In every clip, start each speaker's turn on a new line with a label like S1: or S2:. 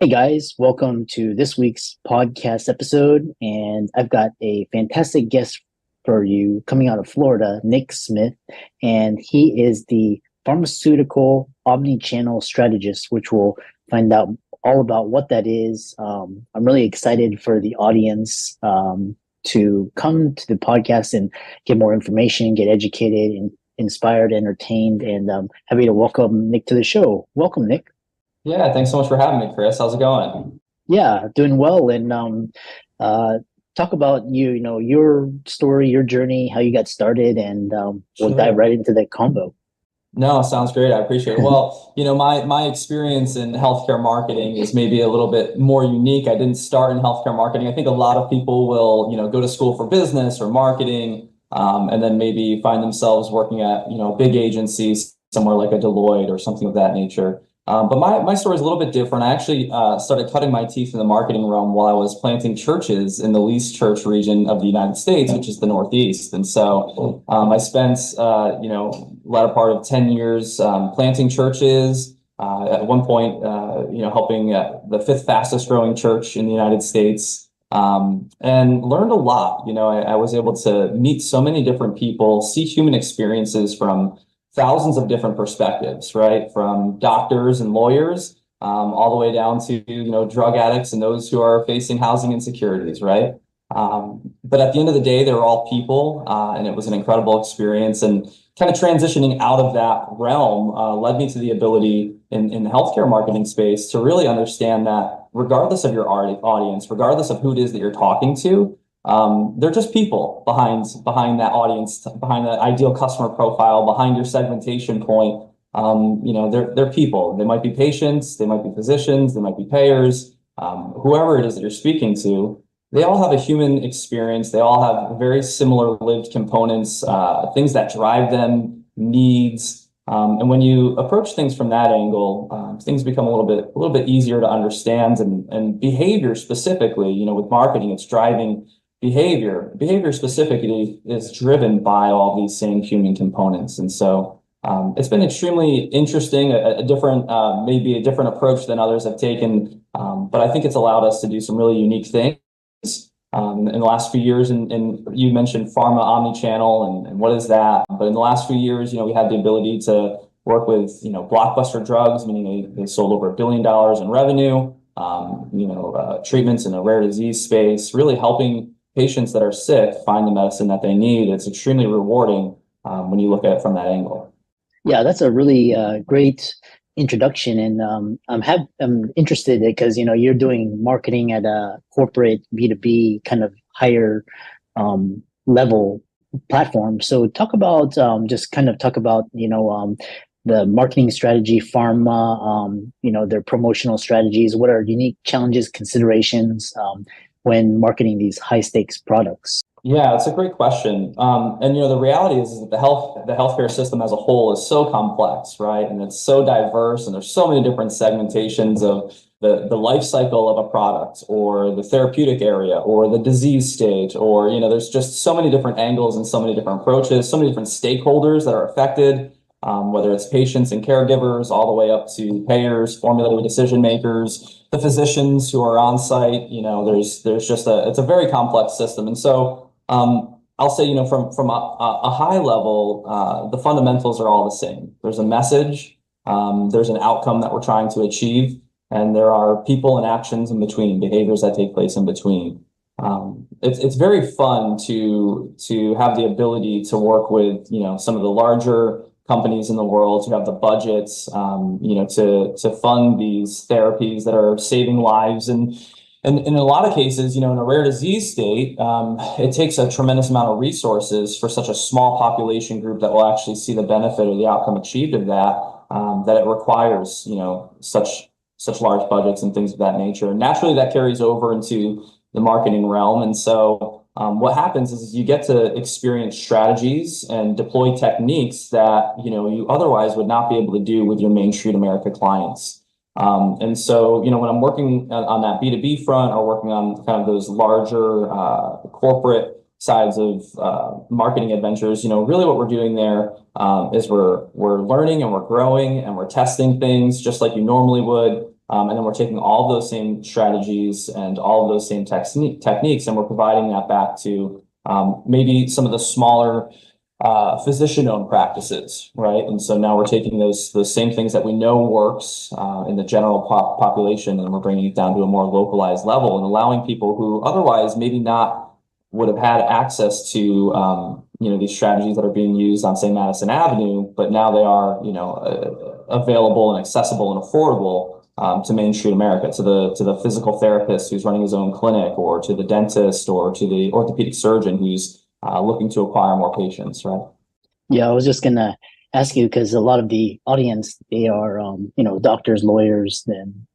S1: Hey guys, welcome to this week's podcast episode. And I've got a fantastic guest for you coming out of Florida, Nick Smith. And he is the pharmaceutical omni-channel strategist, which we'll find out all about what that is. I'm really excited for the audience to come to the podcast and get more information, get educated, and inspired, entertained. And happy to welcome Nick to the show. Welcome, Nick.
S2: Yeah, thanks so much for having me, Chris. How's it going?
S1: Yeah, doing well. And uh, talk about your story, your journey, how you got started, and we'll dive
S2: Sure.
S1: right into the combo.
S2: No, sounds great. I appreciate it. Well, my experience in healthcare marketing is maybe a little bit more unique. I didn't start in healthcare marketing. I think a lot of people will, go to school for business or marketing, and then maybe find themselves working at, big agencies somewhere like a Deloitte or something of that nature. But my story is a little bit different. I actually started cutting my teeth in the marketing realm while I was planting churches in the least church region of the United States, which is the Northeast. And so I spent, latter part of 10 years planting churches. At one point, helping the fifth fastest growing church in the United States, and learned a lot. I was able to meet so many different people, see human experiences from thousands of different perspectives, right? From doctors and lawyers, all the way down to, drug addicts and those who are facing housing insecurities, right? But at the end of the day, they were all people, and it was an incredible experience. And kind of transitioning out of that realm led me to the ability in the healthcare marketing space to really understand that regardless of your audience, regardless of who it is that you're talking to, they're just people behind that audience, behind that ideal customer profile, behind your segmentation point. They're people. They might be patients, they might be physicians, they might be payers, whoever it is that you're speaking to. They all have a human experience. They all have very similar lived components, things that drive them, needs. And when you approach things from that angle, things become a little bit easier to understand, and behavior specifically. With marketing, it's driving behavior. Behavior specifically is driven by all these same human components. And so it's been extremely interesting, maybe a different approach than others have taken. But I think it's allowed us to do some really unique things in the last few years. And you mentioned pharma omni-channel and what is that? But in the last few years, we had the ability to work with, blockbuster drugs, meaning they sold over $1 billion in revenue, treatments in the rare disease space, really helping patients that are sick find the medicine that they need. It's extremely rewarding when you look at it from that angle.
S1: Yeah, that's a really great introduction, and I'm interested because you're doing marketing at a corporate B2B kind of higher level platform. So talk about the marketing strategy, pharma, their promotional strategies. What are unique challenges, considerations when marketing these high stakes products?
S2: Yeah, it's a great question. And the reality is that the healthcare system as a whole is so complex, right? And it's so diverse, and there's so many different segmentations of the life cycle of a product, or the therapeutic area, or the disease state, or there's just so many different angles and so many different approaches, so many different stakeholders that are affected, whether it's patients and caregivers, all the way up to payers, formulary decision makers, the physicians who are on site. It's a very complex system. And so I'll say, from a high level, the fundamentals are all the same. There's a message, there's an outcome that we're trying to achieve, and there are people and actions in between, behaviors that take place in between. It's very fun to have the ability to work with, some of the larger companies in the world who have the budgets, to fund these therapies that are saving lives. And in a lot of cases, in a rare disease state, it takes a tremendous amount of resources for such a small population group that will actually see the benefit or the outcome achieved of that it requires, such large budgets and things of that nature. And naturally, that carries over into the marketing realm. And so what happens is you get to experience strategies and deploy techniques that, you otherwise would not be able to do with your Main Street America clients. And so, when I'm working on that B2B front, or working on kind of those larger corporate sides of marketing adventures, really what we're doing there is we're learning and we're growing and we're testing things just like you normally would. And then we're taking all of those same strategies and all of those same techniques, and we're providing that back to maybe some of the smaller physician-owned practices, right? And so now we're taking those same things that we know works in the general population, and we're bringing it down to a more localized level and allowing people who otherwise maybe not would have had access to these strategies that are being used on, say, Madison Avenue, but now they are available and accessible and affordable to Main Street America, to the physical therapist who's running his own clinic, or to the dentist, or to the orthopedic surgeon who's looking to acquire more patients, right?
S1: Yeah, I was just gonna ask you because a lot of the audience, they are doctors, lawyers,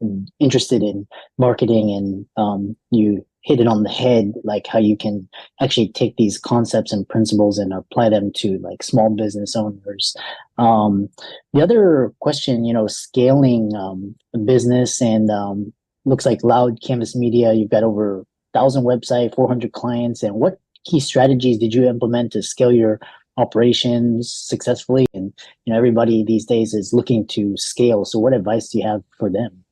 S1: and interested in marketing, and you hit it on the head, like how you can actually take these concepts and principles and apply them to like small business owners. The other question, scaling a business, and looks like Loud Canvas Media, you've got over 1,000 website, 400 clients, and what key strategies did you implement to scale your operations successfully? And everybody these days is looking to scale. So what advice do you have for them?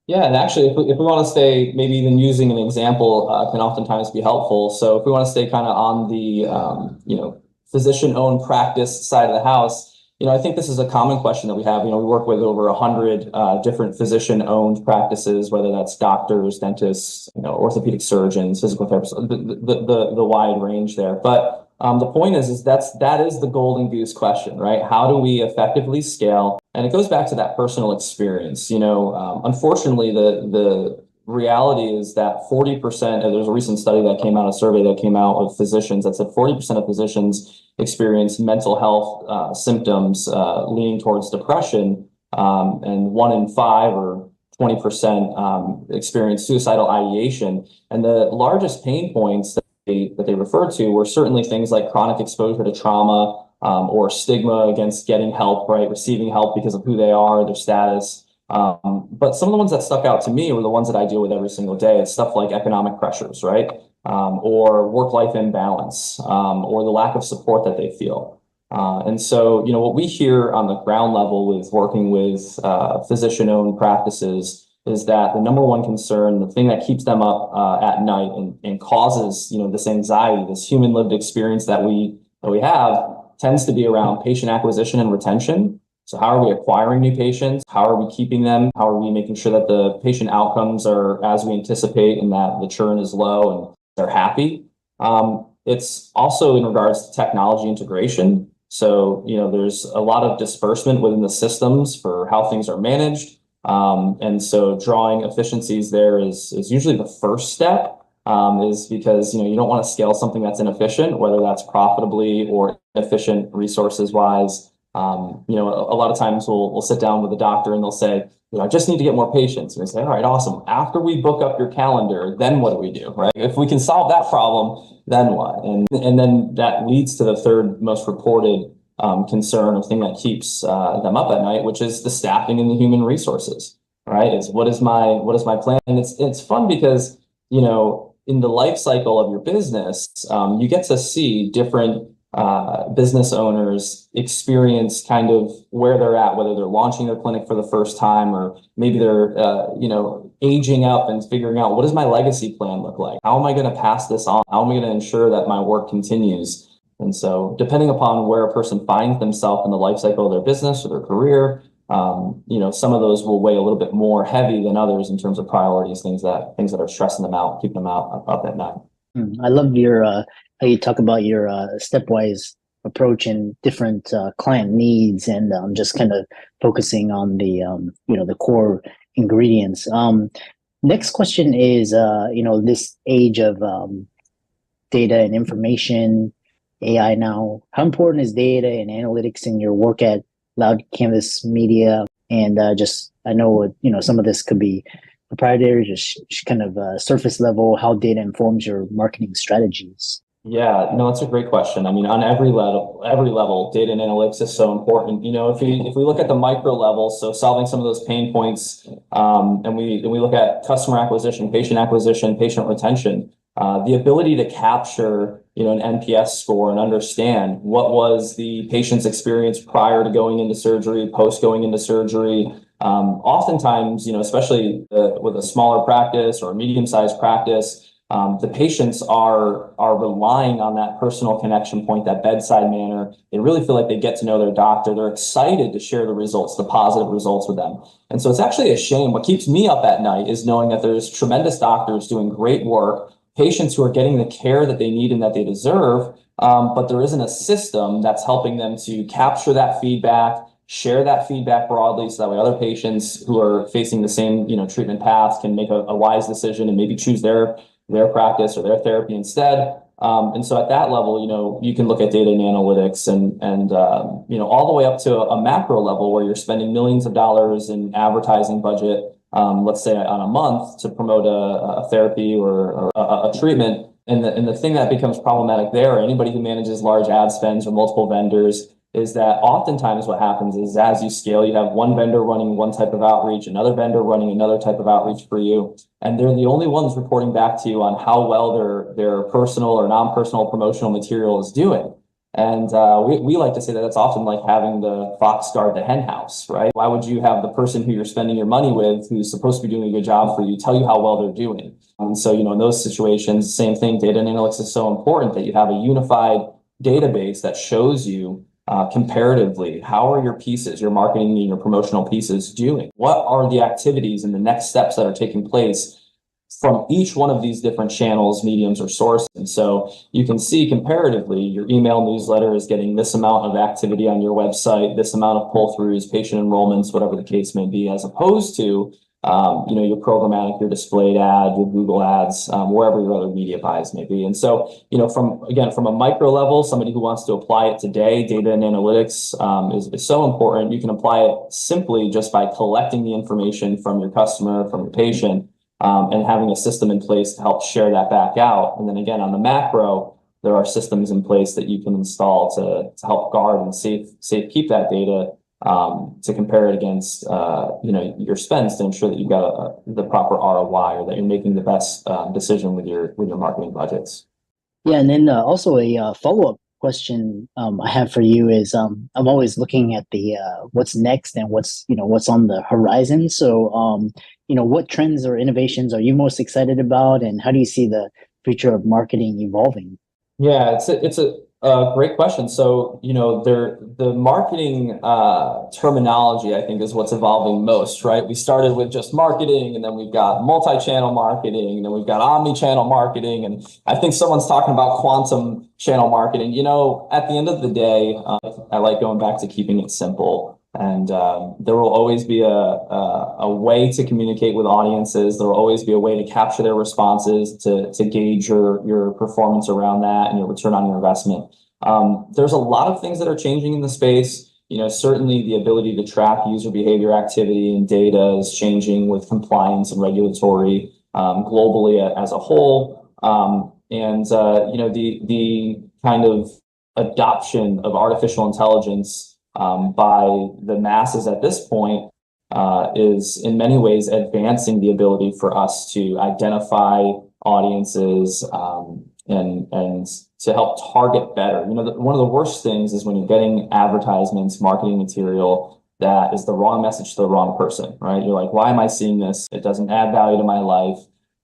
S2: Yeah, and actually, if we want to stay, maybe even using an example can oftentimes be helpful. So if we want to stay kind of on the physician-owned practice side of the house, I think this is a common question that we have. We work with over 100 different physician-owned practices, whether that's doctors, dentists, orthopedic surgeons, physical therapists, the wide range there. But the point is that is the golden goose question, right? How do we effectively scale? And it goes back to that personal experience. Unfortunately, the reality is that 40%, there's a recent study that came out, a survey that came out of physicians that said 40% of physicians experience mental health symptoms leaning towards depression, and 1 in 5 or 20% experience suicidal ideation. And the largest pain points that they referred to were certainly things like chronic exposure to trauma, or stigma against getting help, right? Receiving help because of who they are, their status. But some of the ones that stuck out to me were the ones that I deal with every single day. It's stuff like economic pressures, right? Or work-life imbalance, or the lack of support that they feel. And so, what we hear on the ground level with working with physician-owned practices is that the number one concern, the thing that keeps them up at night and causes, this anxiety, this human lived experience that we have, tends to be around patient acquisition and retention. So how are we acquiring new patients? How are we keeping them? How are we making sure that the patient outcomes are as we anticipate and that the churn is low and they're happy? It's also in regards to technology integration. So, there's a lot of disbursement within the systems for how things are managed. And so drawing efficiencies there is usually the first step. Is because you don't want to scale something that's inefficient, whether that's profitably or inefficient resources wise. A lot of times we'll sit down with the doctor and they'll say, I just need to get more patients. And we say, all right, awesome. After we book up your calendar, then what do we do, right? If we can solve that problem, then what? And then that leads to the third most reported concern, or thing that keeps them up at night, which is the staffing and the human resources, right? Is what is my plan? And it's fun because in the life cycle of your business, you get to see different business owners experience kind of where they're at, whether they're launching their clinic for the first time, or maybe they're, aging up and figuring out, what does my legacy plan look like? How am I going to pass this on? How am I going to ensure that my work continues? And so depending upon where a person finds themselves in the life cycle of their business or their career, some of those will weigh a little bit more heavy than others in terms of priorities, things that are stressing them out, keeping them up at night.
S1: I love your how you talk about your stepwise approach and different client needs, and just kind of focusing on the the core ingredients. Next question is this age of data and information, AI now. How important is data and analytics in your work at Loud Canvas Media? And I know some of this could be proprietary, just kind of surface level, how data informs your marketing strategies.
S2: Yeah, no, it's a great question. I mean, on every level, data and analytics is so important. If we look at the micro level, so solving some of those pain points, and we look at customer acquisition, patient retention, the ability to capture, an NPS score and understand what was the patient's experience prior to going into surgery, post going into surgery, Oftentimes, especially with a smaller practice or a medium-sized practice, the patients are relying on that personal connection point, that bedside manner. They really feel like they get to know their doctor. They're excited to share the results, the positive results with them. And so it's actually a shame. What keeps me up at night is knowing that there's tremendous doctors doing great work, patients who are getting the care that they need and that they deserve, but there isn't a system that's helping them to capture that feedback, share that feedback broadly, so that way other patients who are facing the same, treatment paths can make a wise decision and maybe choose their practice or their therapy instead. And so at that level, you can look at data and analytics and all the way up to a macro level where you're spending millions of dollars in advertising budget, let's say on a month to promote a therapy or a treatment. And the thing that becomes problematic there, or anybody who manages large ad spends or multiple vendors, is that oftentimes what happens is as you scale, you have one vendor running one type of outreach, another vendor running another type of outreach for you, and they're the only ones reporting back to you on how well their personal or non-personal promotional material is doing. And we like to say that that's often like having the fox guard the hen house, right? Why would you have the person who you're spending your money with, who's supposed to be doing a good job for you, tell you how well they're doing? And so, in those situations, same thing, data and analytics is so important that you have a unified database that shows you comparatively, how are your pieces, your marketing and your promotional pieces doing? What are the activities and the next steps that are taking place from each one of these different channels, mediums, or sources? And so you can see comparatively, your email newsletter is getting this amount of activity on your website, this amount of pull-throughs, patient enrollments, whatever the case may be, as opposed to your programmatic, your displayed ad, your Google ads, wherever your other media buys may be. And so, from a micro level, somebody who wants to apply it today, data and analytics is so important. You can apply it simply just by collecting the information from your customer, from your patient, and having a system in place to help share that back out. And then again, on the macro, there are systems in place that you can install to help guard and safe keep that data, to compare it against your spends to ensure that you've got the proper ROI, or that you're making the best decision with your marketing budgets.
S1: Yeah, and then also a follow-up question I have for you is I'm always looking at the what's next and what's on the horizon. So what trends or innovations are you most excited about, and how do you see the future of marketing evolving?
S2: Yeah, it's a great question. So, the marketing terminology, I think, is what's evolving most, right? We started with just marketing, and then we've got multi-channel marketing, and then we've got omni-channel marketing, and I think someone's talking about quantum channel marketing. At the end of the day, I like going back to keeping it simple. And there will always be a way to communicate with audiences. There will always be a way to capture their responses, to gauge your performance around that and your return on your investment. There's a lot of things that are changing in the space. Certainly the ability to track user behavior activity and data is changing with compliance and regulatory globally as a whole. The kind of adoption of artificial intelligence by the masses at this point is in many ways advancing the ability for us to identify audiences and to help target better. One of the worst things is when you're getting advertisements, marketing material that is the wrong message to the wrong person, right? You're like, why am I seeing this? It doesn't add value to my life.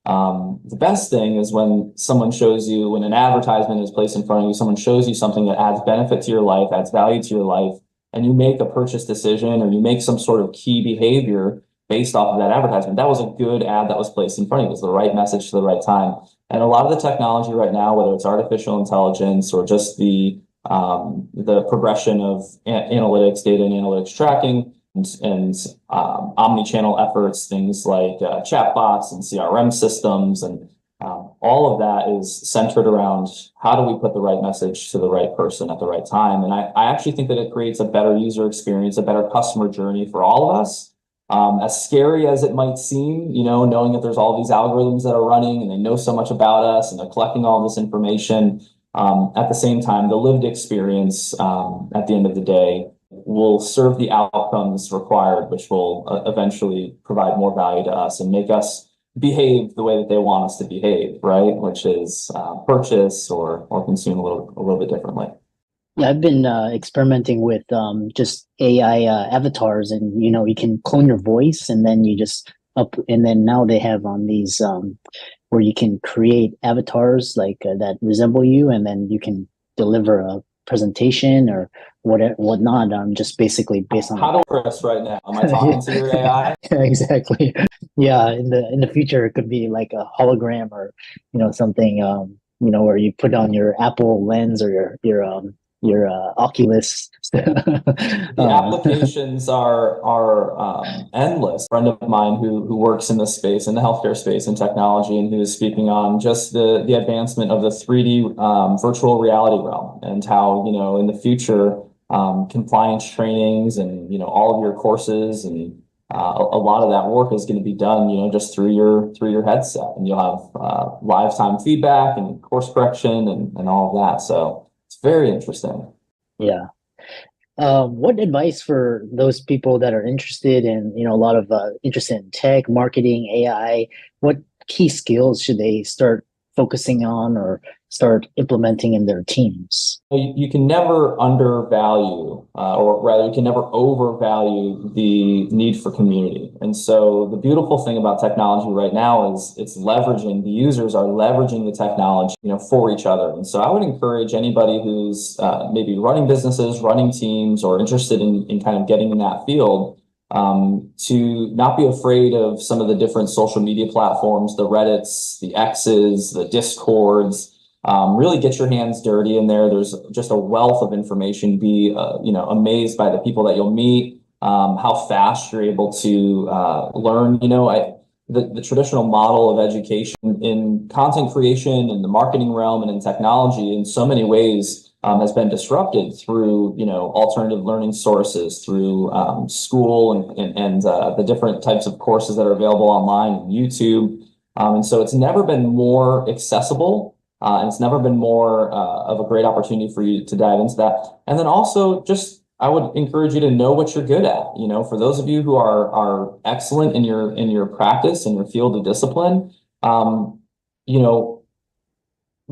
S2: The best thing is when an advertisement is placed in front of you, someone shows you something that adds benefit to your life, adds value to your life, and you make a purchase decision or you make some sort of key behavior based off of that advertisement. That was a good ad that was placed in front of you. It was the right message to the right time. And a lot of the technology right now, whether it's artificial intelligence or just the progression of analytics, data and analytics tracking, and omni-channel efforts, things like chatbots and CRM systems, and all of that is centered around how do we put the right message to the right person at the right time. And I actually think that it creates a better user experience, a better customer journey for all of us. As scary as it might seem, knowing that there's all these algorithms that are running and they know so much about us and they're collecting all this information, at the same time, the lived experience at the end of the day will serve the outcomes required, which will eventually provide more value to us and make us behave the way that they want us to behave, right? Which is purchase or consume a little bit differently.
S1: Yeah, I've been experimenting with just AI avatars, and you can clone your voice, and then you just up, and then now they have on these where you can create avatars like that resemble you, and then you can deliver a presentation or whatnot. Just basically based on
S2: How do I press right now? Am I talking to your AI?
S1: yeah, exactly. Yeah, in the future, it could be like a hologram or something where you put on your Apple Lens or your Oculus.
S2: The applications are endless. A friend of mine who works in this space, in the healthcare space and technology, and who is speaking on just the advancement of the 3D virtual reality realm, and how in the future compliance trainings and all of your courses and a lot of that work is going to be done just through your headset, and you'll have live time feedback and course correction and all of that. So it's very interesting.
S1: Yeah. What advice for those people that are interested in, a lot of interested in tech, marketing, AI? What key skills should they start focusing on or start implementing in their teams?
S2: You can never undervalue, or rather, you can never overvalue the need for community. And so, the beautiful thing about technology right now is it's leveraging, the users are leveraging the technology, for each other. And so, I would encourage anybody who's maybe running businesses, running teams, or interested in kind of getting in that field, to not be afraid of some of the different social media platforms, the Reddits, the X's, the Discords. Really get your hands dirty in there. There's just a wealth of information. Be amazed by the people that you'll meet, how fast you're able to learn. The traditional model of education in content creation, in the marketing realm, and in technology, in so many ways, has been disrupted through alternative learning sources, through school and the different types of courses that are available online, and YouTube. And so it's never been more accessible. And it's never been more of a great opportunity for you to dive into that. And then also, just I would encourage you to know what you're good at. For those of you who are excellent in your practice and your field of discipline, you know,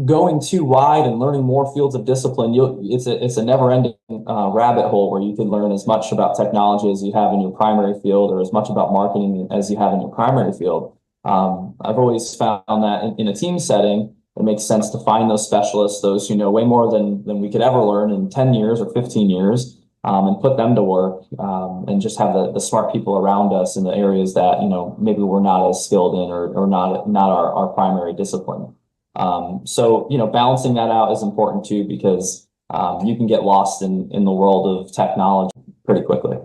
S2: going too wide and learning more fields of discipline, it's a never-ending rabbit hole where you can learn as much about technology as you have in your primary field, or as much about marketing as you have in your primary field. I've always found that in a team setting, it makes sense to find those specialists, those who know way more than we could ever learn in 10 years or 15 years, and put them to work, and just have the smart people around us in the areas that, maybe we're not as skilled in, or not our primary discipline. So, balancing that out is important too, because you can get lost in the world of technology pretty quickly.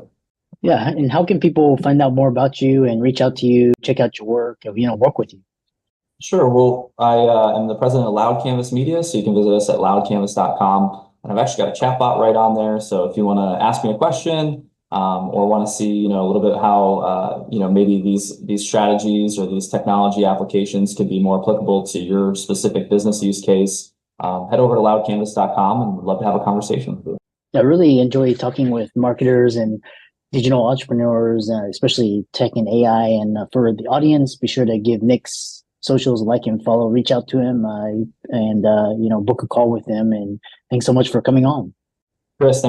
S1: Yeah, and how can people find out more about you and reach out to you, check out your work, work with you?
S2: Sure. Well, I am the president of Loud Canvas Media, so you can visit us at loudcanvas.com. And I've actually got a chat bot right on there. So if you want to ask me a question, or want to see, a little bit how, maybe these strategies or these technology applications could be more applicable to your specific business use case, head over to loudcanvas.com, and we'd love to have a conversation with you.
S1: I really enjoy talking with marketers and digital entrepreneurs, especially tech and AI. And for the audience, be sure to give Nick's socials a like and follow, reach out to him, and book a call with him. And thanks so much for coming on.
S2: Chris,